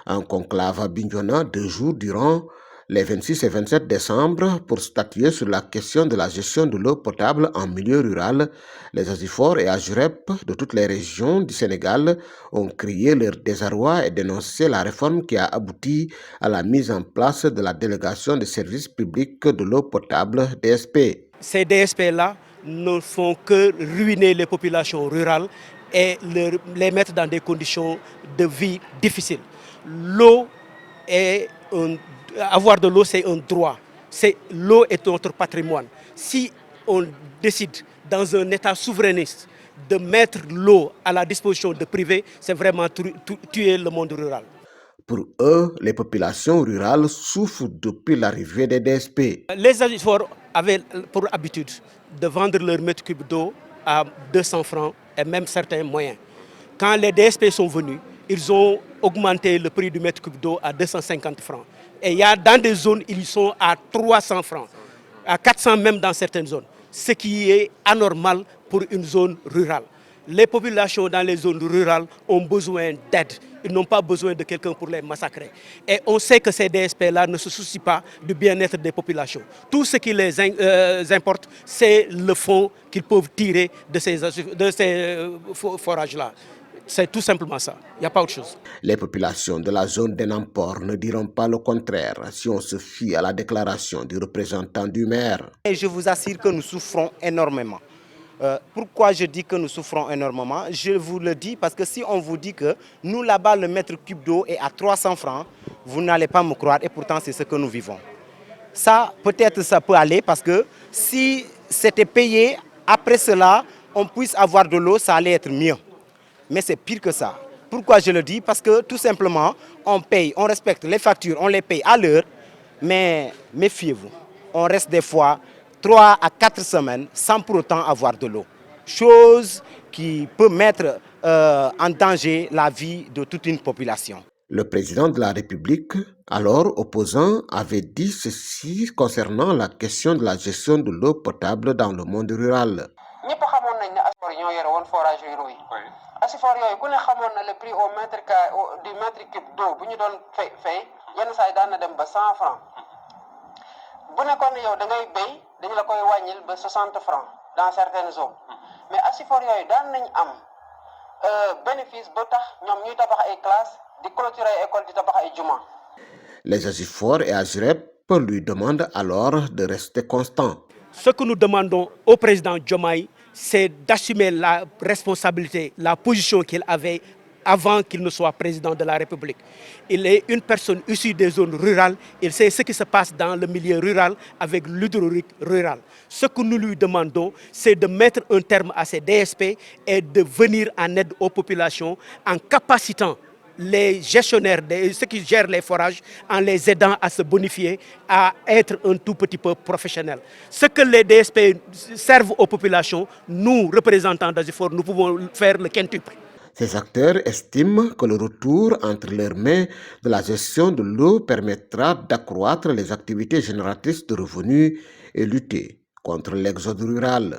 Un conclave à Bignona 2 jours durant les 26 et 27 décembre pour statuer sur la question de la gestion de l'eau potable en milieu rural. Les Asifor et Ajurep de toutes les régions du Sénégal ont crié leur désarroi et dénoncé la réforme qui a abouti à la mise en place de la délégation de services publics de l'eau potable DSP. Ces DSP-là ne font que ruiner les populations rurales et les mettre dans des conditions de vie difficiles. L'eau est avoir de l'eau, c'est un droit. L'eau est notre patrimoine. Si on décide dans un État souverainiste de mettre l'eau à la disposition de privés, c'est vraiment tuer le monde rural. Pour eux, les populations rurales souffrent depuis l'arrivée des DSP. Les agriculteurs avaient pour habitude de vendre leur mètre cube d'eau à 200 francs et même certains moyens. Quand les DSP sont venus, ils ont augmenté le prix du mètre cube d'eau à 250 francs. Et il y a dans des zones, ils sont à 300 francs, à 400 même dans certaines zones, ce qui est anormal pour une zone rurale. Les populations dans les zones rurales ont besoin d'aide. Ils n'ont pas besoin de quelqu'un pour les massacrer. Et on sait que ces DSP-là ne se soucient pas du bien-être des populations. Tout ce qui les importe, c'est le fonds qu'ils peuvent tirer de ces forages-là. C'est tout simplement ça. Il n'y a pas autre chose. Les populations de la zone d'Enampor ne diront pas le contraire si on se fie à la déclaration du représentant du maire. Et je vous assure que nous souffrons énormément. Pourquoi je dis que nous souffrons énormément? Je vous le dis parce que si on vous dit que nous là-bas le mètre cube d'eau est à 300 francs, vous n'allez pas me croire et pourtant c'est ce que nous vivons. Ça, peut-être ça peut aller parce que si c'était payé, après cela, on puisse avoir de l'eau, ça allait être mieux. Mais c'est pire que ça. Pourquoi je le dis? Parce que tout simplement, on paye, on respecte les factures, on les paye à l'heure, mais méfiez-vous, on reste des fois 3 à 4 semaines sans pour autant avoir de l'eau. Chose qui peut mettre en danger la vie de toute une population. Le président de la République, alors opposant, avait dit ceci concernant la question de la gestion de l'eau potable dans le monde rural. Asifor yooyu ku ne xamoon na le prix du mètre cube d'eau bu ñu doon fay yenn saa yi daan na dem ba 100 francs bu nekkoon yow da ngay béy dañu la koy wàññil ba 60 francs dans certaines zones mais Asifor yooyu daan nañ am bénéfice ba tax ñoom ñuy tabax ay classes di clôturer ay écoles di tabax ay juma. Les Asifor et Ajurep lui demandent alors de rester constant. Ce que nous demandons au président Diomaye, c'est d'assumer la responsabilité, la position qu'il avait avant qu'il ne soit président de la République. Il est une personne issue des zones rurales, il sait ce qui se passe dans le milieu rural avec l'hydraulique rurale. Ce que nous lui demandons, c'est de mettre un terme à ces DSP et de venir en aide aux populations en capacitant les gestionnaires, ceux qui gèrent les forages, en les aidant à se bonifier, à être un tout petit peu professionnel. Ce que les DSP servent aux populations, nous, représentants d'Asifor, nous pouvons faire le quintuple. Ces acteurs estiment que le retour entre leurs mains de la gestion de l'eau permettra d'accroître les activités génératrices de revenus et lutter contre l'exode rural.